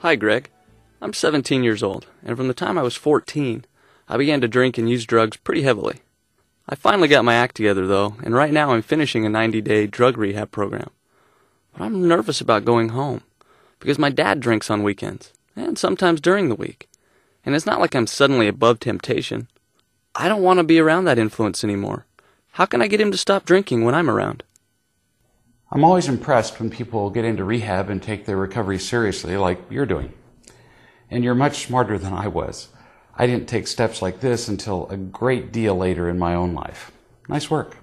Hi, Greg. I'm 17 years old, and from the time I was 14, I began to drink and use drugs pretty heavily. I finally got my act together, though, and right now I'm finishing a 90-day drug rehab program. But I'm nervous about going home, because my dad drinks on weekends, and sometimes during the week. And it's not like I'm suddenly above temptation. I don't want to be around that influence anymore. How can I get him to stop drinking when I'm around? I'm always impressed when people get into rehab and take their recovery seriously like you're doing. And you're much smarter than I was. I didn't take steps like this until a great deal later in my own life. Nice work.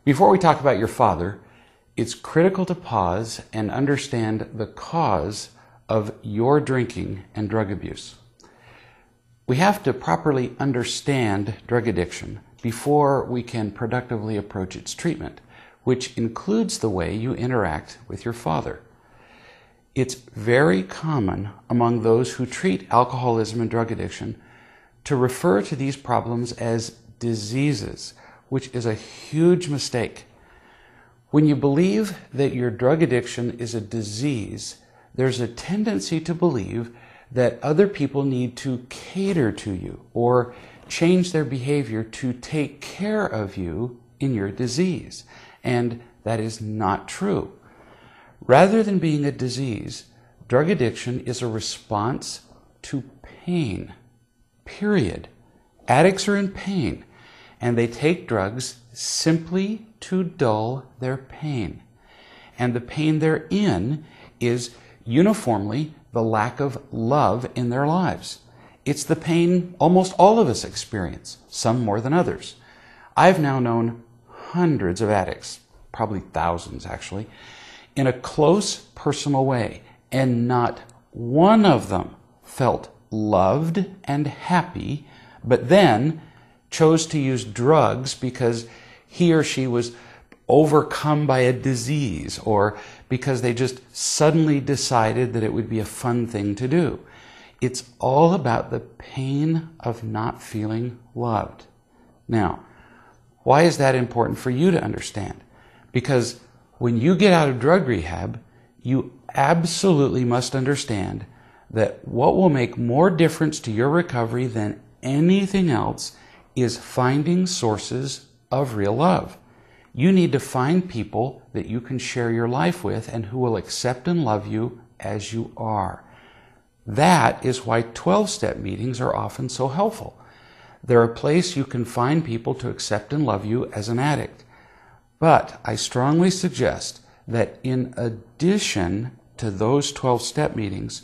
Before we talk about your father, it's critical to pause and understand the cause of your drinking and drug abuse. We have to properly understand drug addiction before we can productively approach its treatment, which includes the way you interact with your father. It's very common among those who treat alcoholism and drug addiction to refer to these problems as diseases, which is a huge mistake. When you believe that your drug addiction is a disease, there's a tendency to believe that other people need to cater to you or change their behavior to take care of you in your disease. And that is not true. Rather than being a disease, drug addiction is a response to pain. Period. Addicts are in pain, and they take drugs simply to dull their pain. And the pain they're in is uniformly the lack of love in their lives. It's the pain almost all of us experience, some more than others. I've now known hundreds of addicts, probably thousands actually, in a close personal way, and not one of them felt loved and happy, but then chose to use drugs because he or she was overcome by a disease or because they just suddenly decided that it would be a fun thing to do. It's all about the pain of not feeling loved. Now, why is that important for you to understand? Because when you get out of drug rehab, you absolutely must understand that what will make more difference to your recovery than anything else is finding sources of real love. You need to find people that you can share your life with and who will accept and love you as you are. That is why 12-step meetings are often so helpful. They're a place you can find people to accept and love you as an addict. But I strongly suggest that in addition to those 12-step meetings,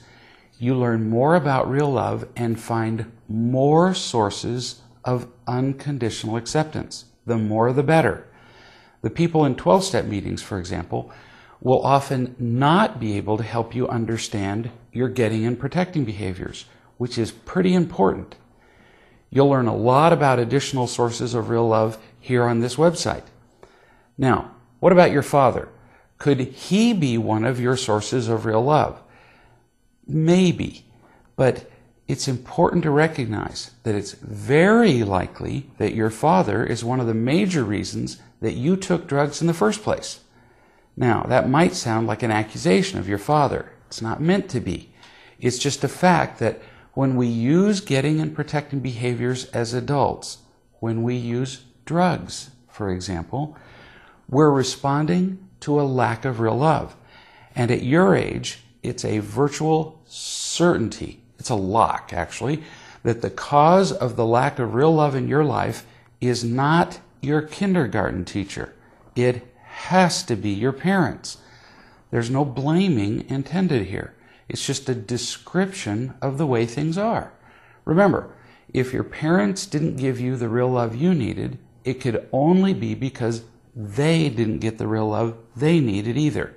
you learn more about real love and find more sources of unconditional acceptance. The more, the better. The people in 12-step meetings, for example, will often not be able to help you understand your getting and protecting behaviors, which is pretty important. You'll learn a lot about additional sources of real love here on this website. Now, what about your father? Could he be one of your sources of real love? Maybe, but it's important to recognize that it's very likely that your father is one of the major reasons that you took drugs in the first place. Now, that might sound like an accusation of your father. It's not meant to be. It's just a fact that when we use getting and protecting behaviors as adults, when we use drugs, for example, we're responding to a lack of real love. And at your age, it's a virtual certainty, it's a lock actually, that the cause of the lack of real love in your life is not your kindergarten teacher. It has to be your parents. There's no blaming intended here. It's just a description of the way things are. Remember, if your parents didn't give you the real love you needed, it could only be because they didn't get the real love they needed either.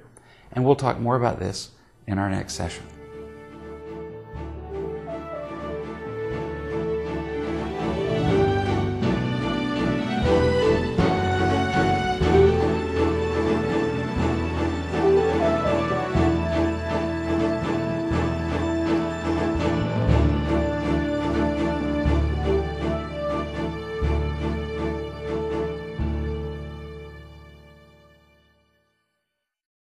And we'll talk more about this in our next session.